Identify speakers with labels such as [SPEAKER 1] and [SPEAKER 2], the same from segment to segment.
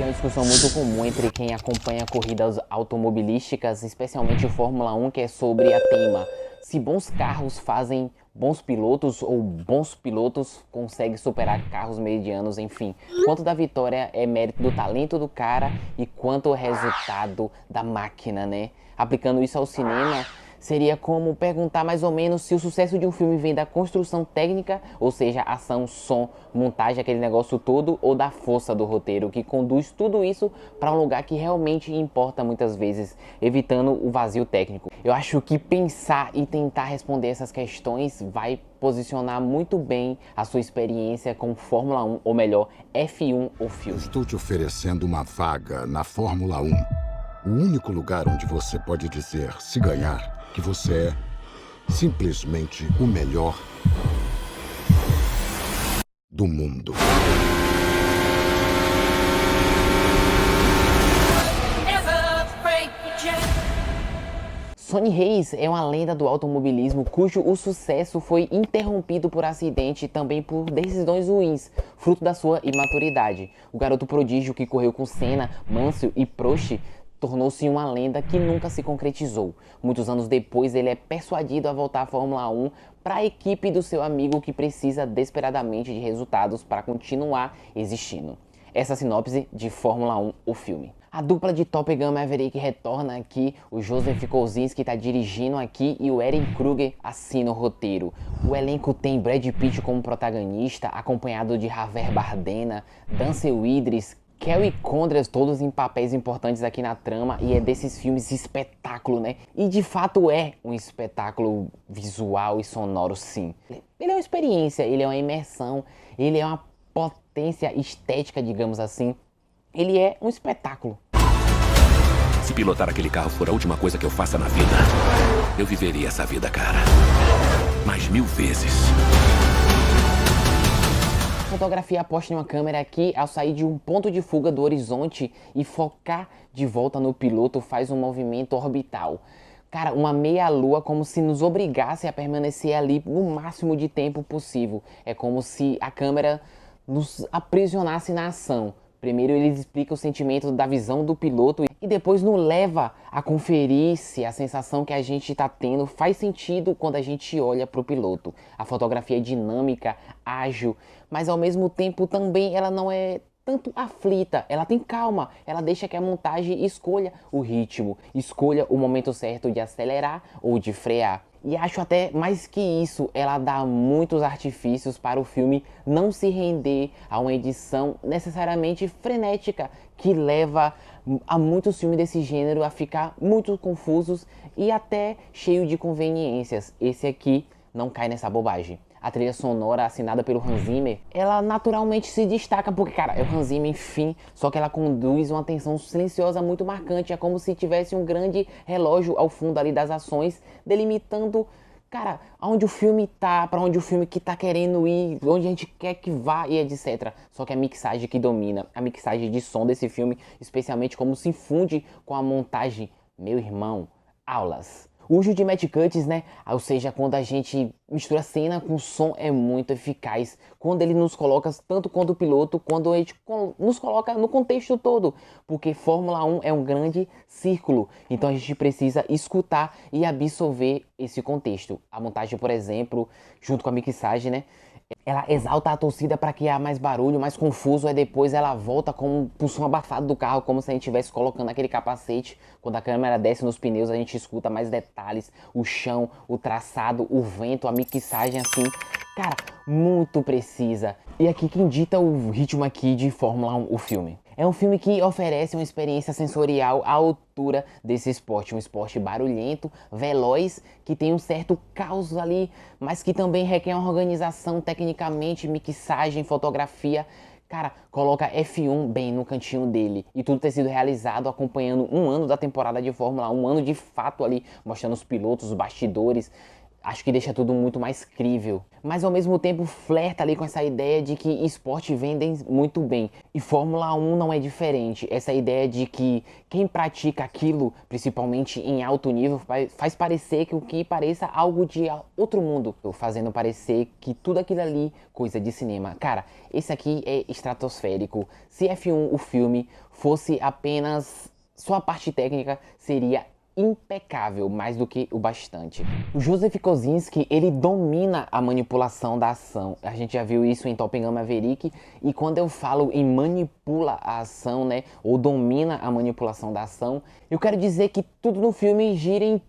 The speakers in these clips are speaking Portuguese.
[SPEAKER 1] que é uma discussão muito comum entre quem acompanha corridas automobilísticas, especialmente Fórmula 1, que é sobre a tema: se bons carros fazem bons pilotos ou bons pilotos conseguem superar carros medianos, enfim. Quanto da vitória é mérito do talento do cara e quanto é resultado da máquina, né? Aplicando isso ao cinema, seria como perguntar mais ou menos se o sucesso de um filme vem da construção técnica, ou seja, ação, som, montagem, aquele negócio todo, ou da força do roteiro, que conduz tudo isso para um lugar que realmente importa muitas vezes, evitando o vazio técnico. Eu acho que pensar e tentar responder essas questões vai posicionar muito bem a sua experiência com Fórmula 1, ou melhor, F1 ou filme.
[SPEAKER 2] Estou te oferecendo uma vaga na Fórmula 1. O único lugar onde você pode dizer, se ganhar, que você é simplesmente o melhor do mundo.
[SPEAKER 1] Sonny Hayes é uma lenda do automobilismo cujo o sucesso foi interrompido por acidente e também por decisões ruins, fruto da sua imaturidade. O garoto prodígio que correu com Senna, Mansell e Prost tornou-se uma lenda que nunca se concretizou. Muitos anos depois, ele é persuadido a voltar à Fórmula 1 para a equipe do seu amigo que precisa desesperadamente de resultados para continuar existindo. Essa sinopse de Fórmula 1, o filme. A dupla de Top Gun Maverick retorna aqui, o Joseph Kosinski está dirigindo aqui e o Ehren Kruger assina o roteiro. O elenco tem Brad Pitt como protagonista, acompanhado de Javier Bardem, Denzel Idris, Kerry Condress, todos em papéis importantes aqui na trama, e é desses filmes espetáculo, né? E de fato é um espetáculo visual e sonoro, sim. Ele é uma experiência, ele é uma imersão, ele é uma potência estética, digamos assim. Ele é um espetáculo.
[SPEAKER 3] Se pilotar aquele carro for a última coisa que eu faça na vida, eu viveria essa vida, cara. Mais 1000 vezes.
[SPEAKER 1] A fotografia aposta em uma câmera que, ao sair de um ponto de fuga do horizonte e focar de volta no piloto, faz um movimento orbital. Cara, uma meia-lua como se nos obrigasse a permanecer ali no máximo de tempo possível. É como se a câmera nos aprisionasse na ação. Primeiro ele explica o sentimento da visão do piloto e depois nos leva a conferir se a sensação que a gente está tendo faz sentido quando a gente olha para o piloto. A fotografia é dinâmica, ágil, mas ao mesmo tempo também ela não é tanto aflita, ela tem calma, ela deixa que a montagem escolha o ritmo, escolha o momento certo de acelerar ou de frear. E acho até mais que isso, ela dá muitos artifícios para o filme não se render a uma edição necessariamente frenética, que leva a muitos filmes desse gênero a ficar muito confusos e até cheio de conveniências. Esse aqui não cai nessa bobagem. A trilha sonora assinada pelo Hans Zimmer, ela naturalmente se destaca porque, cara, é o Hans Zimmer, enfim, só que ela conduz uma tensão silenciosa muito marcante. É como se tivesse um grande relógio ao fundo ali das ações, delimitando, cara, aonde o filme tá, para onde o filme que tá querendo ir, onde a gente quer que vá e etc. Só que a mixagem que domina, a mixagem de som desse filme, especialmente como se funde com a montagem, meu irmão, aulas. O uso de match cuts, né? Ou seja, quando a gente mistura cena com som, é muito eficaz. Quando ele nos coloca, tanto quanto o piloto, quando a gente nos coloca no contexto todo. Porque Fórmula 1 é um grande círculo. Então a gente precisa escutar e absorver esse contexto. A montagem, por exemplo, junto com a mixagem, né? Ela exalta a torcida para criar mais barulho, mais confuso, aí depois ela volta com o som abafado do carro, como se a gente estivesse colocando aquele capacete. Quando a câmera desce nos pneus, a gente escuta mais detalhes, o chão, o traçado, o vento, a mixagem assim, cara, muito precisa. E aqui quem dita o ritmo aqui de Fórmula 1, o filme. É um filme que oferece uma experiência sensorial à altura desse esporte. Um esporte barulhento, veloz, que tem um certo caos ali, mas que também requer uma organização tecnicamente, mixagem, fotografia. Cara, coloca F1 bem no cantinho dele. E tudo ter sido realizado acompanhando um ano da temporada de Fórmula 1, um ano de fato ali, mostrando os pilotos, os bastidores. Acho que deixa tudo muito mais crível. Mas ao mesmo tempo flerta ali com essa ideia de que esporte vendem muito bem. E Fórmula 1 não é diferente. Essa ideia de que quem pratica aquilo, principalmente em alto nível, faz parecer que o que pareça algo de outro mundo. Fazendo parecer que tudo aquilo ali, coisa de cinema. Cara, esse aqui é estratosférico. Se F1, o filme, fosse apenas só a parte técnica, seria impecável, mais do que o bastante. O Joseph Kosinski, ele domina a manipulação da ação. A gente já viu isso em Top Gun Maverick, e quando eu falo em manipula a ação, né, ou domina a manipulação da ação, eu quero dizer que tudo no filme gira em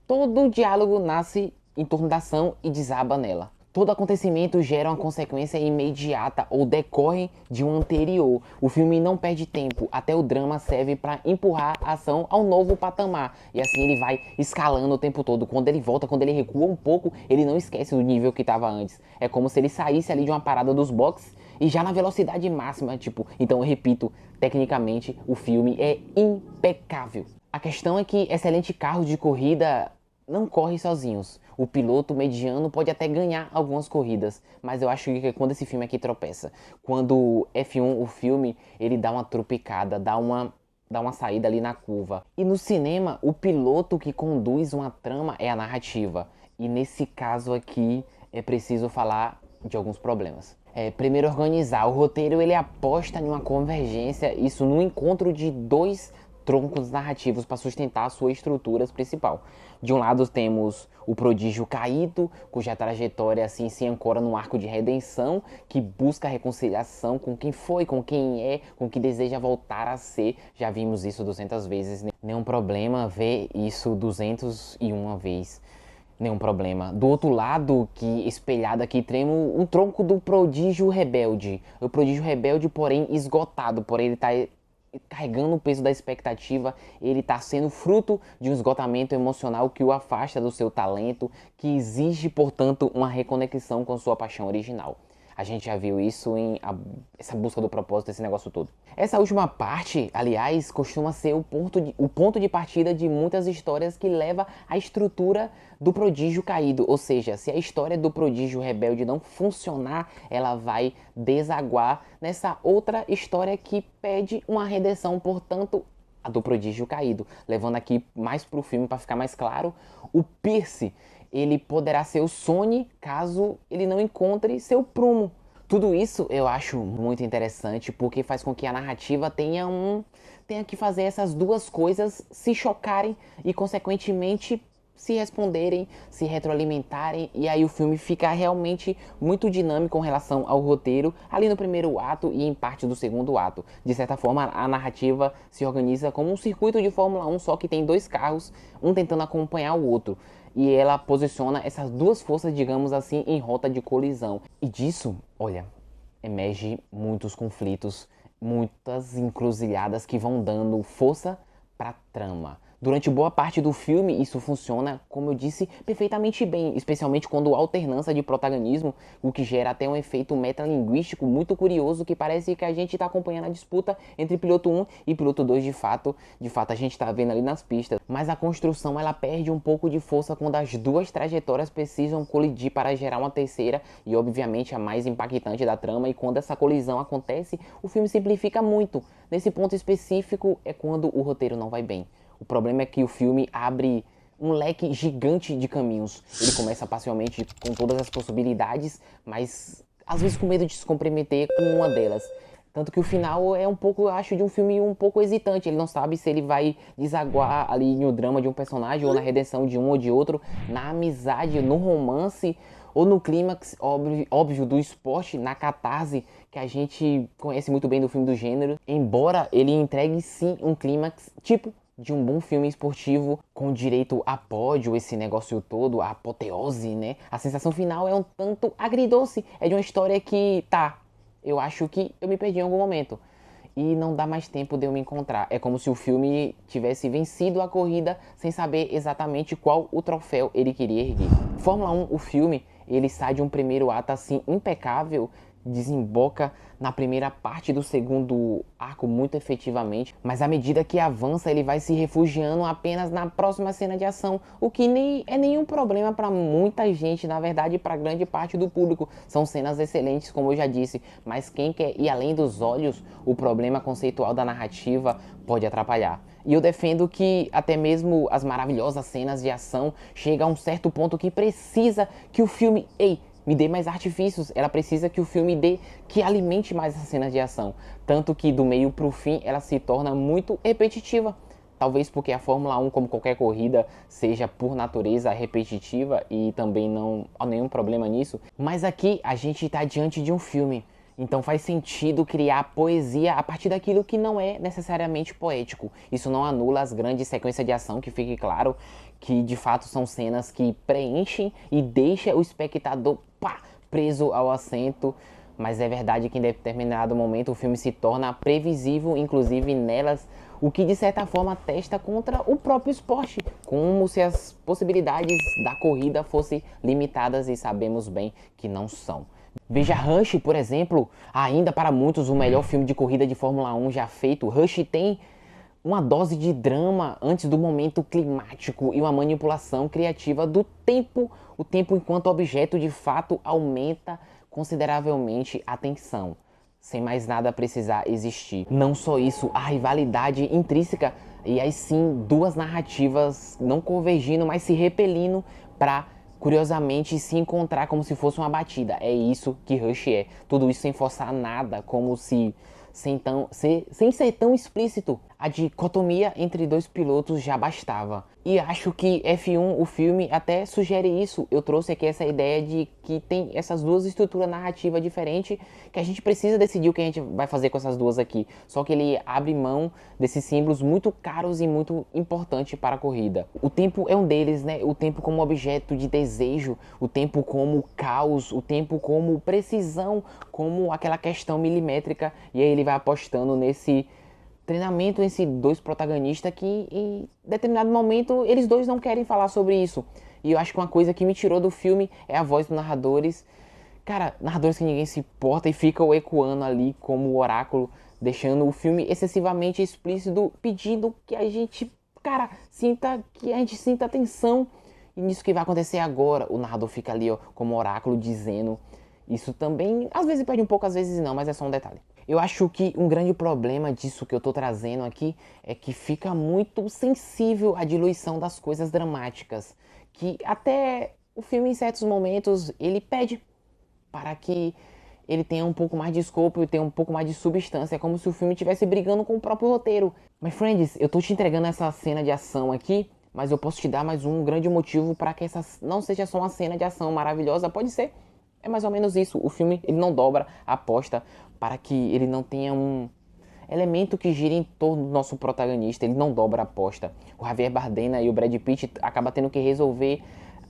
[SPEAKER 1] todo o diálogo nasce em torno da ação e desaba nela. Todo acontecimento gera uma consequência imediata ou decorre de um anterior. O filme não perde tempo, até o drama serve para empurrar a ação ao novo patamar. E assim ele vai escalando o tempo todo. Quando ele volta, quando ele recua um pouco, ele não esquece do nível que estava antes. É como se ele saísse ali de uma parada dos boxes e já na velocidade máxima, tipo. Então eu repito, tecnicamente o filme é impecável. A questão é que excelente carro de corrida não corre sozinhos. O piloto mediano pode até ganhar algumas corridas, mas eu acho que é quando esse filme aqui tropeça. Quando F1, o filme, ele dá uma tropicada, dá uma saída ali na curva. E no cinema, o piloto que conduz uma trama é a narrativa. E nesse caso aqui, é preciso falar de alguns problemas. Primeiro, organizar. O roteiro, ele aposta em uma convergência, isso no encontro de dois troncos narrativos para sustentar a sua estrutura principal. De um lado temos o prodígio caído, cuja trajetória assim se ancora num arco de redenção, que busca a reconciliação com quem foi, com quem é, com quem deseja voltar a ser. Já vimos isso 200 vezes, nenhum problema ver isso 201 vezes. Nenhum problema. Do outro lado, que espelhado aqui, temos um tronco do prodígio rebelde. O prodígio rebelde, porém esgotado, porém ele está carregando o peso da expectativa, ele está sendo fruto de um esgotamento emocional que o afasta do seu talento, que exige, portanto, uma reconexão com sua paixão original. A gente já viu isso essa busca do propósito, esse negócio todo. Essa última parte, aliás, costuma ser o ponto de partida de muitas histórias que leva à estrutura do prodígio caído. Ou seja, se a história do prodígio rebelde não funcionar, ela vai desaguar nessa outra história que pede uma redenção, portanto, a do prodígio caído. Levando aqui mais pro filme para ficar mais claro, o Pierce, ele poderá ser o Sonny caso ele não encontre seu prumo. Tudo isso eu acho muito interessante porque faz com que a narrativa tenha que fazer essas duas coisas se chocarem e consequentemente se responderem, se retroalimentarem, e aí o filme fica realmente muito dinâmico com relação ao roteiro ali no primeiro ato e em parte do segundo ato. De certa forma, a narrativa se organiza como um circuito de Fórmula 1, só que tem dois carros, um tentando acompanhar o outro. E ela posiciona essas duas forças, digamos assim, em rota de colisão. E disso, olha, emerge muitos conflitos, muitas encruzilhadas que vão dando força pra trama. Durante boa parte do filme, isso funciona, como eu disse, perfeitamente bem, especialmente quando há alternância de protagonismo, o que gera até um efeito metalinguístico muito curioso, que parece que a gente está acompanhando a disputa entre piloto 1 e piloto 2 de fato a gente está vendo ali nas pistas. Mas a construção, ela perde um pouco de força quando as duas trajetórias precisam colidir para gerar uma terceira e obviamente a mais impactante da trama, e quando essa colisão acontece, o filme simplifica muito. Nesse ponto específico é quando o roteiro não vai bem. O problema é que o filme abre um leque gigante de caminhos. Ele começa parcialmente com todas as possibilidades, mas às vezes com medo de se comprometer com uma delas. Tanto que o final é um pouco, eu acho, de um filme um pouco hesitante. Ele não sabe se ele vai desaguar ali no drama de um personagem ou na redenção de um ou de outro, na amizade, no romance ou no clímax óbvio do esporte, na catarse que a gente conhece muito bem do filme do gênero. Embora ele entregue sim um clímax tipo de um bom filme esportivo com direito a pódio, esse negócio todo, a apoteose, né? A sensação final é um tanto agridoce. É de uma história que, eu acho que eu me perdi em algum momento e não dá mais tempo de eu me encontrar. É como se o filme tivesse vencido a corrida sem saber exatamente qual o troféu ele queria erguer. Fórmula 1, o filme, ele sai de um primeiro ato assim impecável, desemboca na primeira parte do segundo arco muito efetivamente, mas à medida que avança ele vai se refugiando apenas na próxima cena de ação, o que nem é nenhum problema para muita gente, na verdade para grande parte do público. São cenas excelentes, como eu já disse, mas quem quer ir além dos olhos, o problema conceitual da narrativa pode atrapalhar. E eu defendo que até mesmo as maravilhosas cenas de ação chegam a um certo ponto que precisa que o filme, me dê mais artifícios, ela precisa que o filme dê, que alimente mais as cenas de ação. Tanto que do meio pro fim ela se torna muito repetitiva. Talvez porque a Fórmula 1, como qualquer corrida, seja por natureza repetitiva e também não há nenhum problema nisso. Mas aqui a gente está diante de um filme. Então faz sentido criar poesia a partir daquilo que não é necessariamente poético. Isso não anula as grandes sequências de ação, que fique claro que de fato são cenas que preenchem e deixam o espectador preso ao assento. Mas é verdade que em determinado momento o filme se torna previsível, inclusive nelas, o que de certa forma testa contra o próprio esporte, como se as possibilidades da corrida fossem limitadas e sabemos bem que não são. Veja Rush, por exemplo, ainda para muitos o melhor filme de corrida de Fórmula 1 já feito. Rush tem uma dose de drama antes do momento climático e uma manipulação criativa do tempo. O tempo enquanto objeto de fato aumenta consideravelmente a tensão, sem mais nada precisar existir. Não só isso, a rivalidade intrínseca e aí sim duas narrativas não convergindo, mas se repelindo para curiosamente se encontrar como se fosse uma batida. É isso que Rush é. Tudo isso sem forçar nada, como se sem ser tão explícito. A dicotomia entre dois pilotos já bastava. E acho que F1, o filme, até sugere isso. Eu trouxe aqui essa ideia de que tem essas duas estruturas narrativas diferentes, que a gente precisa decidir o que a gente vai fazer com essas duas aqui. Só que ele abre mão desses símbolos muito caros e muito importantes para a corrida. O tempo é um deles, né? O tempo como objeto de desejo, o tempo como caos, o tempo como precisão, como aquela questão milimétrica. E aí ele vai apostando nesse treinamento entre dois protagonistas que em determinado momento eles dois não querem falar sobre isso. E eu acho que uma coisa que me tirou do filme é a voz dos narradores. Cara, narradores que ninguém se importa e ficam ecoando ali como oráculo, deixando o filme excessivamente explícito, pedindo que a gente, sinta atenção. E nisso que vai acontecer agora, o narrador fica ali, ó, como oráculo dizendo. Isso também, às vezes perde um pouco, às vezes não, mas é só um detalhe. Eu acho que um grande problema disso que eu tô trazendo aqui é que fica muito sensível à diluição das coisas dramáticas, que até o filme em certos momentos ele pede para que ele tenha um pouco mais de escopo e tenha um pouco mais de substância, é como se o filme estivesse brigando com o próprio roteiro. My friends, eu tô te entregando essa cena de ação aqui, mas eu posso te dar mais um grande motivo para que essa não seja só uma cena de ação maravilhosa, pode ser. É mais ou menos isso, o filme ele não dobra a aposta para que ele não tenha um elemento que gira em torno do nosso protagonista, ele não dobra a aposta. O Javier Bardem e o Brad Pitt acaba tendo que resolver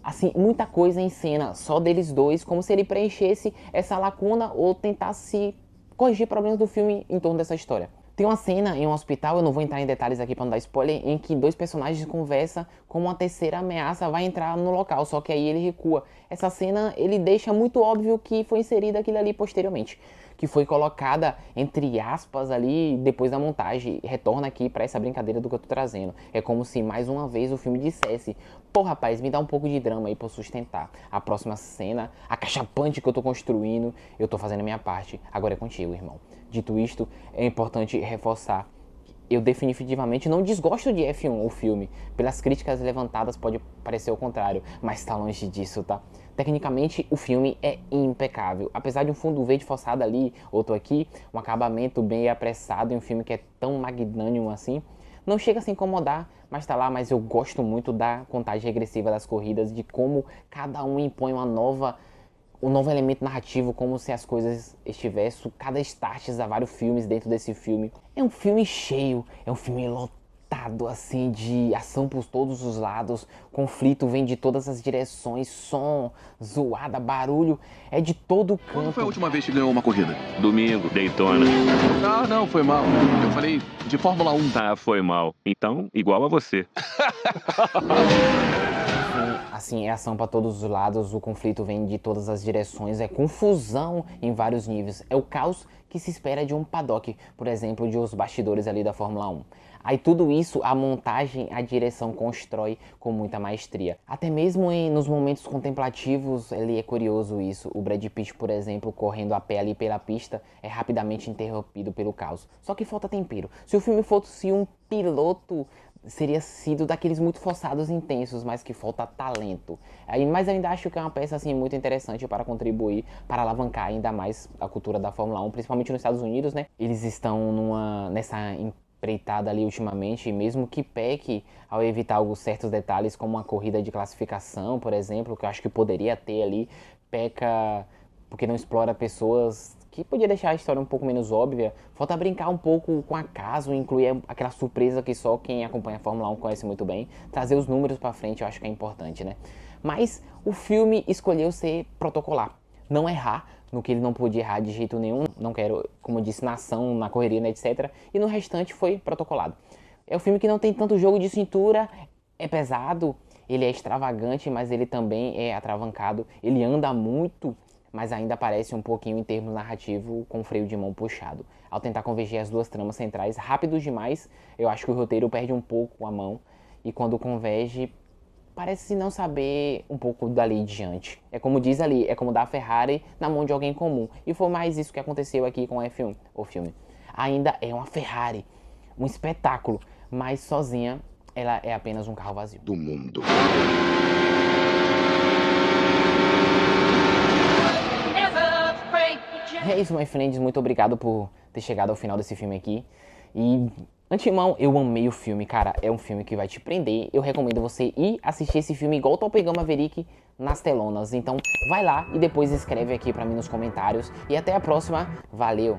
[SPEAKER 1] assim muita coisa em cena, só deles dois, como se ele preenchesse essa lacuna ou tentasse corrigir problemas do filme em torno dessa história. Tem uma cena em um hospital, eu não vou entrar em detalhes aqui para não dar spoiler, em que dois personagens conversam como uma terceira ameaça vai entrar no local, só que aí ele recua. Essa cena, ele deixa muito óbvio que foi inserida aquilo ali posteriormente, que foi colocada entre aspas ali depois da montagem. Retorna aqui para essa brincadeira do que eu tô trazendo. É como se mais uma vez o filme dissesse: pô rapaz, me dá um pouco de drama aí pra eu sustentar. A próxima cena, a cachapante que eu tô construindo, eu tô fazendo a minha parte. Agora é contigo, irmão. Dito isto, é importante reforçar: eu definitivamente não desgosto de F1, o filme. Pelas críticas levantadas pode parecer o contrário, mas tá longe disso, tá? Tecnicamente, o filme é impecável. Apesar de um fundo verde forçado ali, outro aqui, um acabamento bem apressado em um filme que é tão magnânimo assim, não chega a se incomodar, mas tá lá. Mas eu gosto muito da contagem regressiva das corridas, de como cada um impõe um novo elemento narrativo, como se as coisas estivessem, cada start a vários filmes dentro desse filme. É um filme cheio, é um filme lotado assim de ação por todos os lados, conflito vem de todas as direções, som, zoada, barulho, é de todo canto.
[SPEAKER 4] Quando foi a última vez que ganhou uma corrida?
[SPEAKER 3] Domingo, Daytona.
[SPEAKER 4] Ah, não, foi mal. Eu falei de Fórmula 1.
[SPEAKER 3] Tá, foi mal. Então, igual a você.
[SPEAKER 1] assim, é ação pra todos os lados, o conflito vem de todas as direções, é confusão em vários níveis, é o caos que se espera de um paddock, por exemplo, de os bastidores ali da Fórmula 1. Aí tudo isso, a montagem, a direção constrói com muita maestria. Até mesmo nos momentos contemplativos, ele é curioso isso. O Brad Pitt, por exemplo, correndo a pé ali pela pista, é rapidamente interrompido pelo caos. Só que falta tempero. Se o filme fosse um piloto, seria sido daqueles muito forçados e intensos, mas que falta talento. Mas eu ainda acho que é uma peça assim, muito interessante para contribuir, para alavancar ainda mais a cultura da Fórmula 1, principalmente nos Estados Unidos, né? Eles estão nessa empreitada ali ultimamente, mesmo que peque ao evitar alguns certos detalhes, como uma corrida de classificação, por exemplo, que eu acho que poderia ter ali, peca porque não explora pessoas que podia deixar a história um pouco menos óbvia. Falta brincar um pouco com acaso, incluir aquela surpresa que só quem acompanha a Fórmula 1 conhece muito bem, trazer os números pra frente eu acho que é importante, né? Mas o filme escolheu ser protocolar, não errar no que ele não podia errar de jeito nenhum, não quero, como eu disse, na ação, na correria, né, etc. E no restante foi protocolado. É um filme que não tem tanto jogo de cintura, é pesado, ele é extravagante, mas ele também é atravancado, ele anda muito, mas ainda parece um pouquinho em termos narrativos com freio de mão puxado. Ao tentar convergir as duas tramas centrais rápidos demais, eu acho que o roteiro perde um pouco a mão, e quando converge, parece não saber um pouco dali em diante. É como diz ali, é como dar a Ferrari na mão de alguém comum. E foi mais isso que aconteceu aqui com o F1, o filme. Ainda é uma Ferrari, um espetáculo, mas sozinha ela é apenas um carro vazio.
[SPEAKER 2] Do mundo.
[SPEAKER 1] É isso, my friends. Muito obrigado por ter chegado ao final desse filme aqui. E, antemão, eu amei o filme, cara. É um filme que vai te prender. Eu recomendo você ir assistir esse filme igual o Top Gun Maverick nas telonas. Então, vai lá e depois escreve aqui pra mim nos comentários. E até a próxima. Valeu!